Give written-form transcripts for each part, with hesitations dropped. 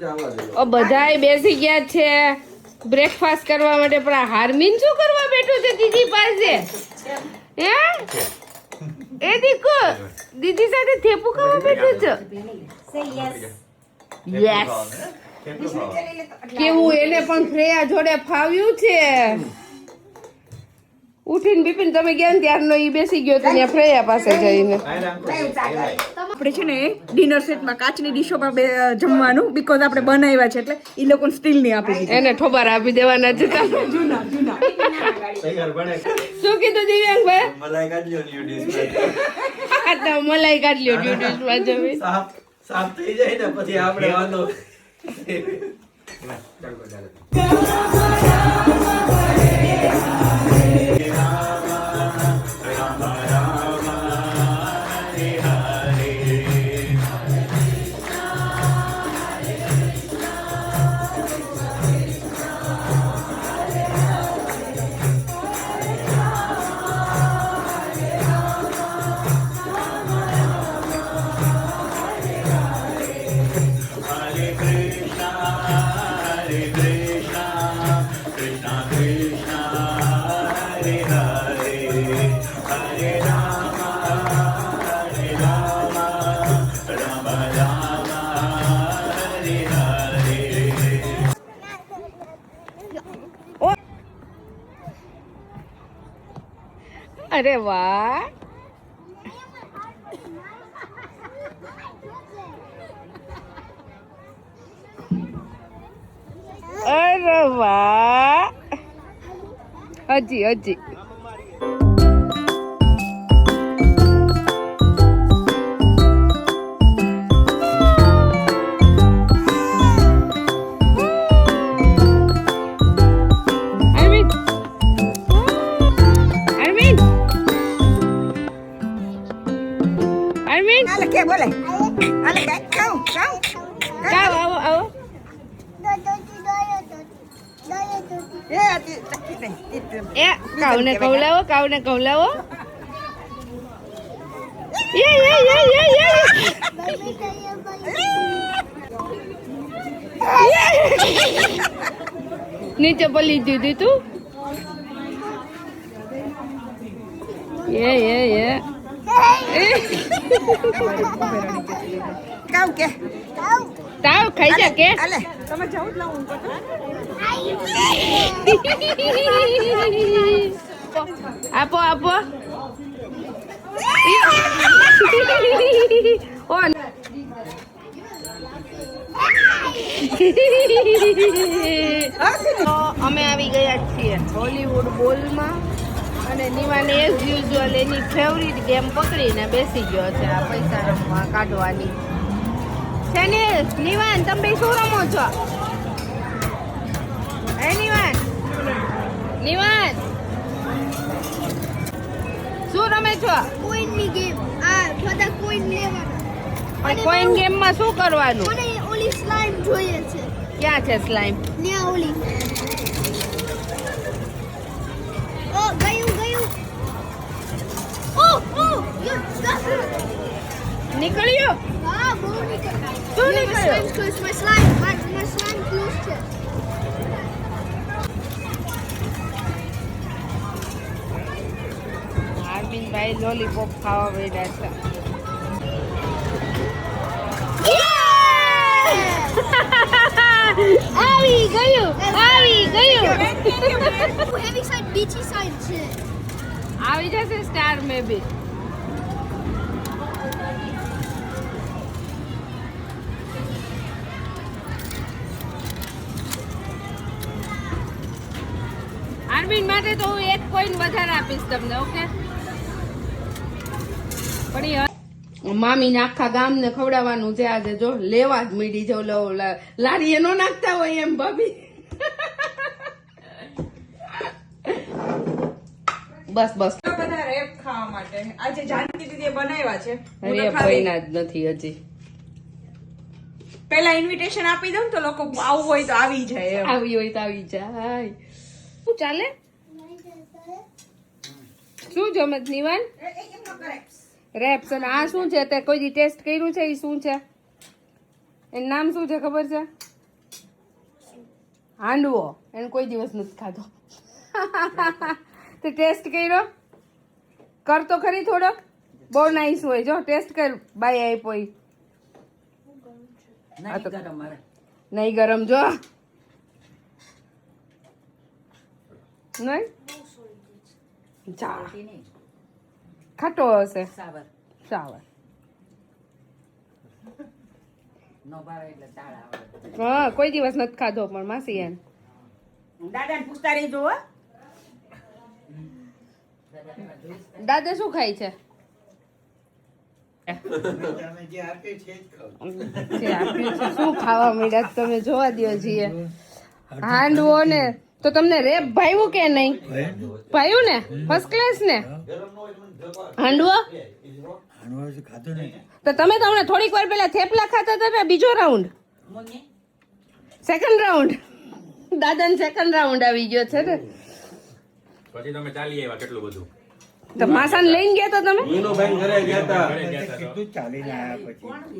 બધાય બેસી ગયા છે બ્રેકફાસ્ટ કરવા માટે, પણ હાર્મિન શું કરવા બેઠો છે દીદી પાસે? હે એ દીકો દીદી સાથે થેપુ ખાવા બેઠો છો? યસ. કેવું એને પણ ફ્રેયા જોડે ફાવ્યું છે. ઉઠીને બિપિન તમે ગયા ને ત્યારનો ઈ બેસી ગયો તો ત્યાં ફ્રેયા પાસે જઈને. આપણે છે ને ડિનર સેટમાં કાચની ડીશોમાં જમવાનું, બીકોઝ આપણે બનાવ્યા છે એટલે ઈ લોકોને સ્ટીલની આપી દીધી. એને ઠોબાર આપી દેવાના છે તમે. જૂના શું કીધું દિવ્યાંગભાઈ? મલાઈ કાઢ લ્યો ન્યુ ડિશમાં. તો મલાઈ કાઢ લ્યો ન્યુ ડિશમાં જમી. સાફ થઈ જાય ને પછી આપણે વાંધો. અરે વાહ, અરે વાહ, હજી હજી કાવને કવલાવો, કાવને કવલાવો. નીચે પલી દીધી તું. તાવ ખાઈ જા કે તમે જાવ જ લાવું આપો આપો. અમે આવી ગયા છીએ હોલીવુડ બોલમાં અને નિવાને એઝ યુઝ્યુઅલ એની ફેવરિટ ગેમ પકડીને બેસી ગયો છે આ પૈસા રમવા કાઢવાની છે ને. નિવાન તમે શું રમો છો? હે નિવાન, નિવાન શું રમે છો? કોઈનની ગેમ. આ બધા કોઈન લેવાના. અને કોઈન ગેમમાં શું કરવાનું? મને ઓલી સ્લાઇમ જોઈએ છે. ક્યાં છે સ્લાઇમ? ન્યા ઓલી. ઓ ગયું ગયું. ઓ નીકળ્યો. હા બહુ નીકળ્યો. શું નીકળ્યો? My slime close છે. ભાઈ લોલીપોપ ખાવા બેઠા છે. આવી ગયું, આવી ગયું. હેવી સાઈડ બીચી સાઈડ છે. આવી જશે સ્ટાર મે બી. આર્મિન માટે તો હું એક કોઈન વધારે આપીશ તમને. ઓકે, પણ મામી ને આખા ગામ ને ખવડાવવાનું છે આજે. જો લેવા જ મીડી જો લારી નો નાખતા હોય એમ ભાભી. બસ બસ બધા રેપ ખાવા માટે આજે જાનકી દીદીએ બનાવ્યા છે. રેપ બન્યા જ નથી હજી. પેલા ઇન્વિટેશન આપી દઉં તો લોકો આવું હોય તો આવી જાય. આવી હોય તો આવી જાય. શું ચાલે? શું જમે નિવાન? રેપ્સ. અને આ શું છે? તે કોઈ ટેસ્ટ કર્યું છે? એ શું છે? એનું નામ શું છે ખબર છે? હાંડવો એને કોઈ દિવસ નથી ખાધો. તે ટેસ્ટ કર્યો? કર તો ખરી થોડોક. બહુ નાઈસ હોય. જો ટેસ્ટ કર. બાય આપ્યો ઈ. નહીં ગરમ જો. નહીં ખાટો હશે. સાવર હા કોઈ દિવસ નથી ખાધો પણ માસી એને દાદાને પૂછતા રહેજો હો. દાદા શું ખાય છે? તમે જે આપ્યું છે જ ખાવ. જે આપ્યું છે શું ખાવા મળ્યા તમે જોવા દ્યો છીએ. હાંડવો ને તો તમને રેપ ભાવ્યું કે નહીં? ભાવ્યું ને? ફર્સ્ટ ક્લાસ ને? હાંડવો તો તમે તો હમણાં થોડીક વાર પહેલા થેપલા ખાતા હતા ને. બીજો રાઉન્ડ, સેકન્ડ રાઉન્ડ. દાદાને સેકન્ડ રાઉન્ડ આવી ગયો છે ને. પછી તમે ચાલી આવ્યા કેટલું બધું. તો માસાને લઈને ગયા તો તમે? મીનુભાઈ ઘરે ગયા હતા.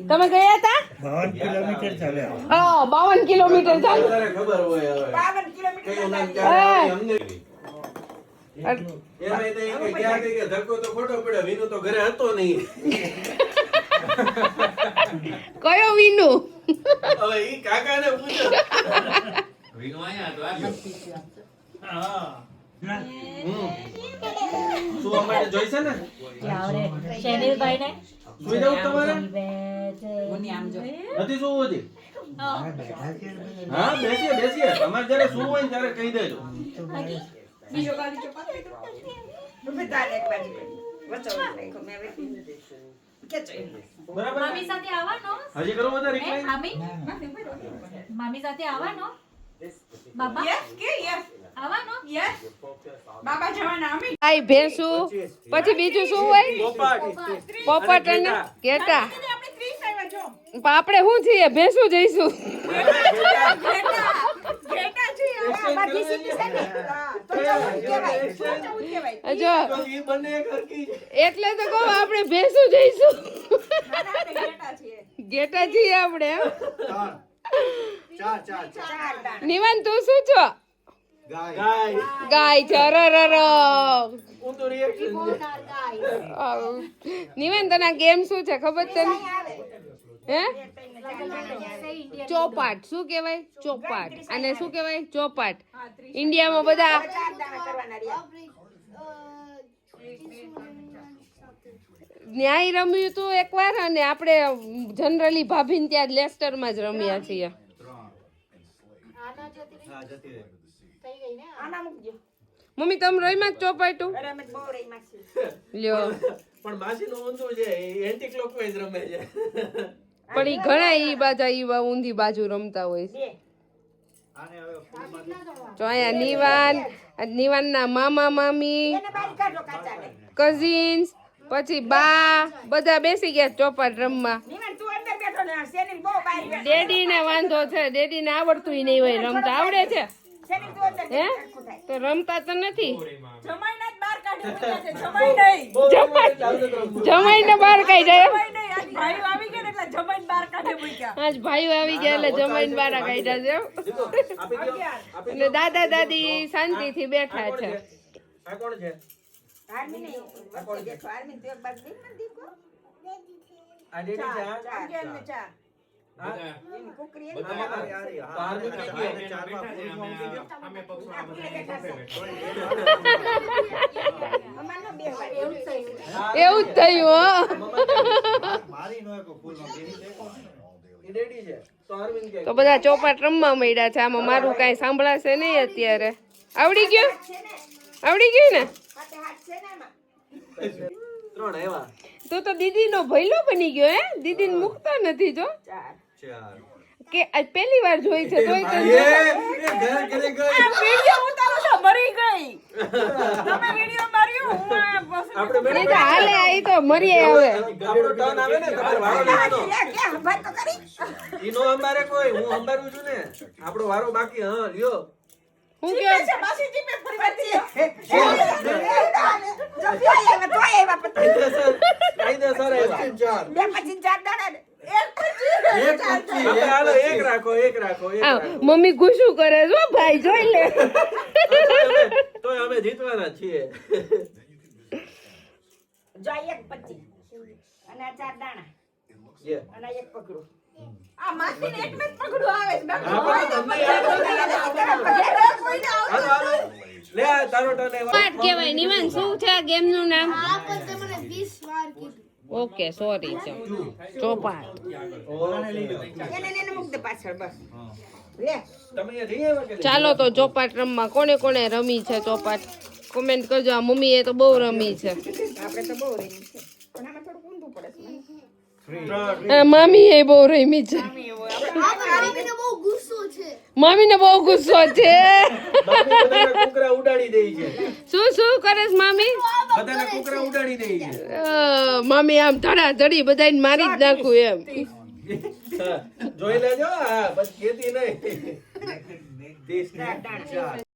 તમે ગયા હતા? 52 કિલોમીટર ચાલ્યા. હા 52 કિલોમીટર ચાલ. તારે ખબર હોય હવે 52 કિલોમીટર કયું નામ હા. ક્યારે અમને એમાંય તો એ ગયા કે ધક્કો તો ખોટો પડ્યો. વિનુ તો ઘરે હતો નહીં. કયો વિનુ? હવે ઈ કાકાને પૂછો. વિનો આયા તો આવ્યો. સુવા માટે જોઈશે ને? શૈલેષભાઈને સુઈ જવું તમારે? નથી સુવું હજી? હા બેસીએ. તમારે જયારે સુવું હોય ને ત્યારે કહી દેજો. બીજો ગાલી ચોપાટી તો તમે તારે એક બાજુ વચો રાખો મે હવે કેચો બરાબર? મામી સાથે આવવાનો હજી કરો બધા રિપ્લાય. મામી સાથે આવવાનો બાબા યસ કે યસ આવવાનો યસ બાબા જવાના અમે આઈ ભેંસું પછી બીજું શું હોય? પોપટ અને ઘેટા. આપણે 30 આવ્યા જો પણ આપણે શું છીએ? ભેંસું જઈશું. ઘેટા છે બાકી સીધી છે ને તો ચૌદ કહેવાય જો તો ઈ બંને એક હરખી છે. એટલે તો કહું આપણે ભેંસું જઈશું. ઘેટા છે ઘેટા છીએ આપણે. એમ? ચાર નિવાન તું શું છો? ગાય. ગાય છે. અરર. ઊંધું reaction છે. નિવાન તને આ ગેમ શું છે ખબર છે ને? હે ચોપાટ. શું કહેવાય? ચોપાટ. અને શું કહેવાય? ચોપાટ. ઇન્ડિયામાં બધા ચાર દાણા કરવાના રહ્યા ન્યાય રમ્યું હતું એકવાર અને આપણે જનરલી ભાભીને ત્યાં લેસ્ટરમાં જ રમ્યા છીએ. આના મૂકજો મમ્મી તમે રમ્યા જ ચોપાટું? અરે અમે બહુ રહી માસી લ્યો પણ માસીનું ઊંધું છે. એન્ટી ક્લોકવાઇઝ રમે છે. પણ ઈ ઘણા ઈ બાજુ ઊંધી બાજુ રમતા હોય છે. જો અહીંયા નિવાનના મામા મામી એને બહાર કાઢો કાચાને કઝિન્સ પછી બા બધા બેસી ગયા ચોપાટ રમવા. નિમન તું અંદર બેઠો ને સેનિલ બહુ બહાર બેઠો ડેડીને વાંધો છે. ડેડીને આવડતું ય નહીં હોય રમતા. આવડે છે સેનિલ તું અંદર હે? બેઠો થાય તો રમતા તો નથી. જમાઈના જ બહાર કાઢી મૂક્યા છે જમાઈ નહીં બહુ રમવાનું ચાલુ જ રમવું. જમાઈને બહાર કાઢી જાય. જમાઈ નહીં આજ ભાઈઓ આવી ગયા ને એટલે જમાઈને બહાર કાઢી મૂક્યા આજ ભાઈઓ આવી ગયા એટલે જમાઈને બહાર કાઢ્યા છે. દીકરો, આપી દ્યો. આપી એટલે દ્યો. દાદા દાદી શાંતિથી બેઠા આ કોણ છે. આ કોણ છે? આર્મી નહીં વચ્ચે બેઠો આર્મી તો એક બાજુ નિમન દીકો આ ડેડી છે આ? ચાર કે એમને ચાર હા? એની કુકરી એની બધા ચાર. તો આર્મી કઈ ગયો? અમારનો બે વાર એવું જ થયું હો. મારી નો એક ફૂલમાં બેહી દેખો ઈ ડેડી છે. તો અરવિંદ કે તો બધા ચોપાટ રમવા મળ્યા છે. આમાં મારું કાંઈ સાંભળાશે નહીં અત્યારે. આવડી ગયું? આવડી ગયું ને? હાથે હાથ છે ને એમાં 3 આવ્યા. તું તો દીદીનો ભઈલો બની ગયો. હે દીદીને મૂકતા નથી જો. ચાર 4. કે આજ પહેલી વાર જોઈ છે તોય તો એ ઘરે ઘરે ગઈ. વિડિયો ઉતારો છો મરી ગઈ તમે વિડિયો માર્યો હું આ બસ આપણે નહીં મેડમ તો હાલે આ તો મરીએ હવે. આપણો ટર્ન આવે ને તમારે વારો લેવાનો. કે હંભાર તો કરી ઈ નો અંબારે કોઈ, હું અંબારું છું ને. આપણો વારો બાકી. હા લ્યો. હું જીપે કે છે માસી જીપે ફરી વચ્ચે જો આયા પતા કાયદેસર આવ્યા. બે પછી ચાર દાડા ને આપણે હાલો એક રાખો એક મમ્મી ગુસ્સું કરે છો ભાઈ જોઈ લે તોય અમે જીતવાના જ છીએ જો આ 1.25 અને આ 4 દાણા Yeah. અને આ 1 પકડું આ માસીને એકને જ પકડું આવે છે હા, પણ તમને યાદ નથી. હાલો, હાલો. લે આ તારો ટર્ન આવ્યો. ચોપાટ કહેવાય નિવાન શું છે આ ગેમ નું નામ આ પણ તમને 20 વાર કીધું. ઓકે સોરી ચોપાટ એને મૂક દે પાછળ બસ લે તમે અહીંયા જઈ આવ્યા કે નહીં? ચાલો તો ચોપાટ રમવા કોને કોને રમી છે ચોપાટ કોમેન્ટ કરજો આ મમ્મીએ તો બહુ રમી છે આપણે તો બહુ રહી છે પણ આમાં થોડું ઊંધું પડે છે ત્રણ. આ મામીએ બહુ રમી છે આ મામીને બહુ ગુસ્સો છે. મામીને બહુ ગુસ્સો છે બાકી બધાના કુકરા ઉડાડી દે છે શું કરે છે મામી બધાના કુકરા ઉડાડી દે છે મામી આમ ધડાધડી બધાને મારી જ નાખું એમ હા, જોઈ લેજો હા બસ ખેતી નહીં 30 દાણા